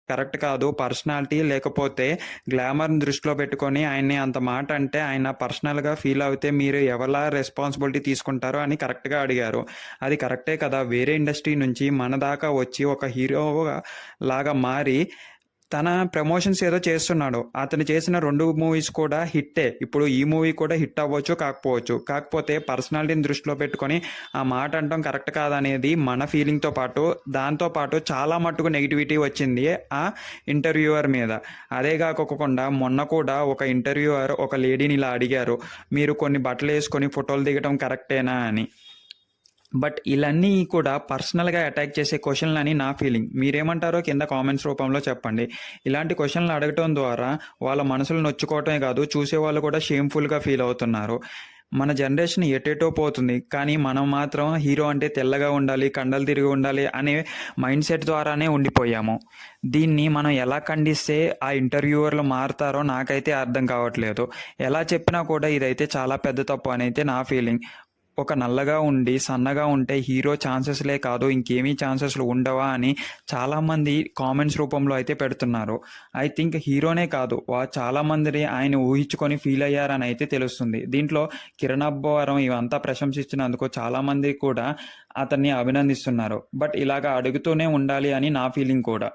Correct కాదు. Personality లేకపోతే గ్లామర్‌ని దృష్టిలో పెట్టుకొని ఆయన్ని అంత మాట అంటే ఆయన పర్సనల్‌గా ఫీల్ అవుతే మీరు ఎవలా రెస్పాన్సిబిలిటీ తీసుకుంటారు అని కరెక్ట్‌గా అడిగారు. అది కరెక్టే కదా! వేరే ఇండస్ట్రీ నుంచి మన దాకా వచ్చి ఒక హీరోగా లాగా మారి తన ప్రమోషన్స్ ఏదో చేస్తున్నాడు. అతను చేసిన 2 మూవీస్ కూడా హిట్టే. ఇప్పుడు ఈ మూవీ కూడా హిట్ అవ్వచ్చు, కాకపోవచ్చు. కాకపోతే పర్సనాలిటీని దృష్టిలో పెట్టుకొని ఆ మాట అనటం కరెక్ట్ కాదనేది మన ఫీలింగ్‌తో పాటు, దాంతో పాటు చాలా మట్టుకు నెగటివిటీ వచ్చింది ఆ ఇంటర్వ్యూయర్ మీద. అదే కాకోకుండా మొన్న కూడా ఒక ఇంటర్వ్యూయర్ ఒక లేడీని ఇలా అడిగారు, "మీరు కొన్ని బట్టలేసుకొని ఫోటోలు దిగటం కరెక్టేనా" అని. బట్ ఇవన్నీ కూడా పర్సనల్గా అటాక్ చేసే క్వశ్చన్లు అని నా ఫీలింగ్. మీరేమంటారో కింద కామెంట్స్ రూపంలో చెప్పండి. ఇలాంటి క్వశ్చన్లు అడగటం ద్వారా వాళ్ళ మనసులు నొచ్చుకోవటమే కాదు, చూసేవాళ్ళు కూడా షేమ్ఫుల్గా ఫీల్ అవుతున్నారు. మన జనరేషన్ ఎటేటో పోతుంది, కానీ మనం మాత్రం హీరో అంటే తెల్లగా ఉండాలి, కండలు తిరిగి ఉండాలి అనే మైండ్ సెట్ ద్వారానే ఉండిపోయాము. దీన్ని మనం ఎలా ఖండిస్తే ఆ ఇంటర్వ్యూవర్లు మారుతారో నాకైతే అర్థం కావట్లేదు. ఎలా చెప్పినా కూడా ఇదైతే చాలా పెద్ద తప్పు అని అయితే నా ఫీలింగ్. ఒక నల్లగా ఉండి సన్నగా ఉంటే హీరో ఛాన్సెస్లే కాదు ఇంకేమీ ఛాన్సెస్లు ఉండవా అని చాలామంది కామెంట్స్ రూపంలో అయితే పెడుతున్నారు. ఐ థింక్ హీరోనే కాదు చాలామందిని ఆయన ఊహించుకొని ఫీల్ అయ్యారని అయితే తెలుస్తుంది. దీంట్లో కిరణ్ అబ్బవరం ఇవంతా ప్రశంసించినందుకు చాలామంది కూడా అతన్ని అభినందిస్తున్నారు. బట్ ఇలాగ అడుగుతూనే ఉండాలి అని నా ఫీలింగ్ కూడా.